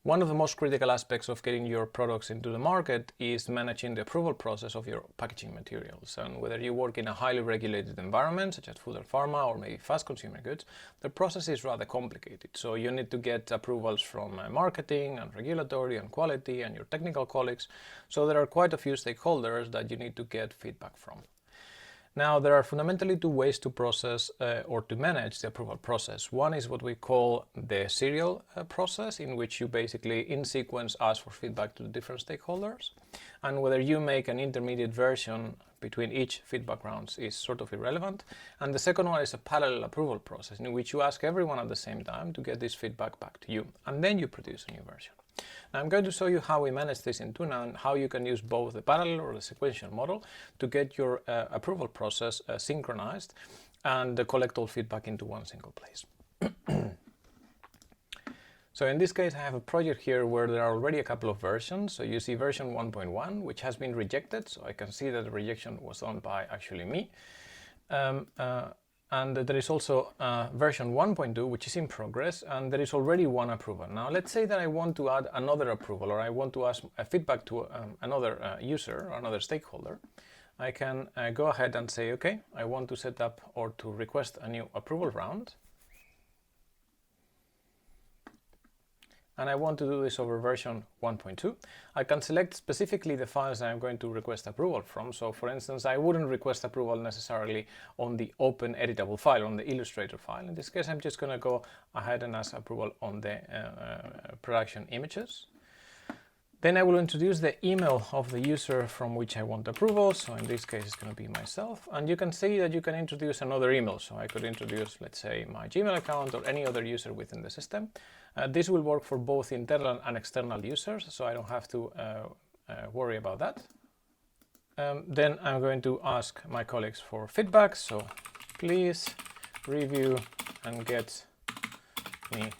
One of the most critical aspects of getting your products into the market is managing the approval process of your packaging materials. And whether you work in a highly regulated environment, such as food or pharma, or maybe fast consumer goods, the process is rather complicated. So you need to get approvals from marketing and regulatory and quality and your technical colleagues. So there are quite a few stakeholders that you need to get feedback from. Now, there are fundamentally two ways to process or to manage the approval process. One is what we call the serial process, in which you basically in sequence ask for feedback to the different stakeholders. And whether you make an intermediate version between each feedback rounds is sort of irrelevant. And the second one is a parallel approval process, in which you ask everyone at the same time to get this feedback back to you. And then you produce a new version. Now I'm going to show you how we manage this in Tuna and how you can use both the parallel or the sequential model to get your approval process synchronized and collect all feedback into one single place. So in this case, I have a project here where there are already a couple of versions. So you see version 1.1, which has been rejected. So I can see that the rejection was done by actually me. And there is also version 1.2, which is in progress, and there is already one approval. Now, let's say that I want to add another approval, or I want to ask a feedback to another user or another stakeholder. I can go ahead and say, okay, I want to set up or to request a new approval round. And I want to do this over version 1.2. I can select specifically the files that I'm going to request approval from. So for instance, I wouldn't request approval necessarily on the open editable file, on the Illustrator file. In this case, I'm just going to go ahead and ask approval on the production images. Then I will introduce the email of the user from which I want approval. So in this case, it's going to be myself. And you can see that you can introduce another email. So I could introduce, let's say, my Gmail account or any other user within the system. This will work for both internal and external users, so I don't have to worry about that. Then I'm going to ask my colleagues for feedback. So please review and get me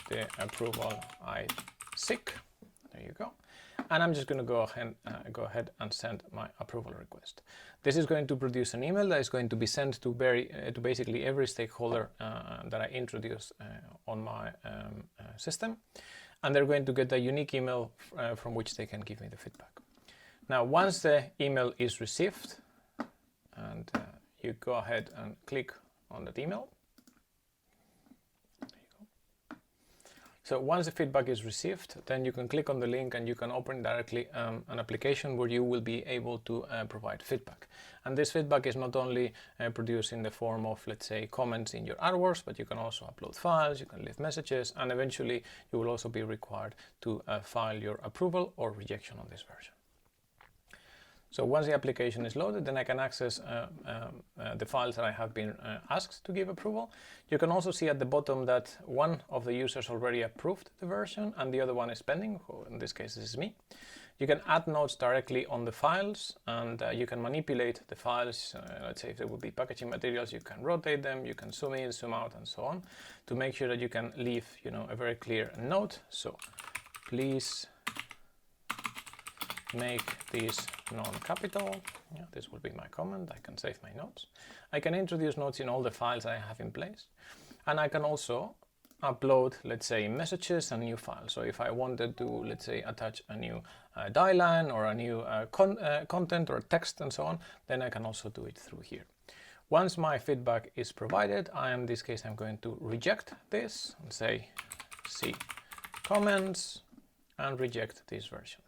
the approval I seek. There you go. And I'm just going to go ahead and send my approval request. This is going to produce an email that is going to be sent to basically every stakeholder that I introduce on my system. And they're going to get a unique email from which they can give me the feedback. Now, once the email is received, and you go ahead and click on that email. So once the feedback is received, then you can click on the link and you can open directly an application where you will be able to provide feedback. And this feedback is not only produced in the form of, let's say, comments in your artworks, but you can also upload files, you can leave messages, and eventually you will also be required to file your approval or rejection on this version. So once the application is loaded, then I can access the files that I have been asked to give approval. You can also see at the bottom that one of the users already approved the version and the other one is pending. In this case, this is me. You can add notes directly on the files, and you can manipulate the files. Let's say if there would be packaging materials, you can rotate them, you can zoom in, zoom out, and so on, to make sure that you can leave, a very clear note. So please make this non-capital. Yeah, this will be my comment. I can save my notes. I can introduce notes in all the files I have in place. And I can also upload, let's say, messages and new files. So if I wanted to, let's say, attach a new die line or a new content or text and so on, then I can also do it through here. Once my feedback is provided, in this case, I'm going to reject this and say, see comments, and reject this version.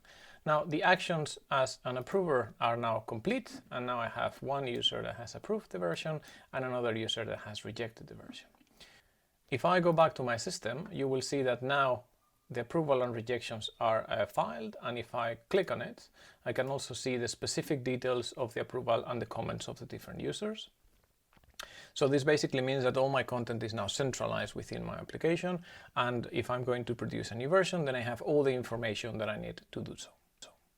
Now, the actions as an approver are now complete, and now I have one user that has approved the version and another user that has rejected the version. If I go back to my system, you will see that now the approval and rejections are filed, and if I click on it, I can also see the specific details of the approval and the comments of the different users. So this basically means that all my content is now centralized within my application, and if I'm going to produce a new version, then I have all the information that I need to do so.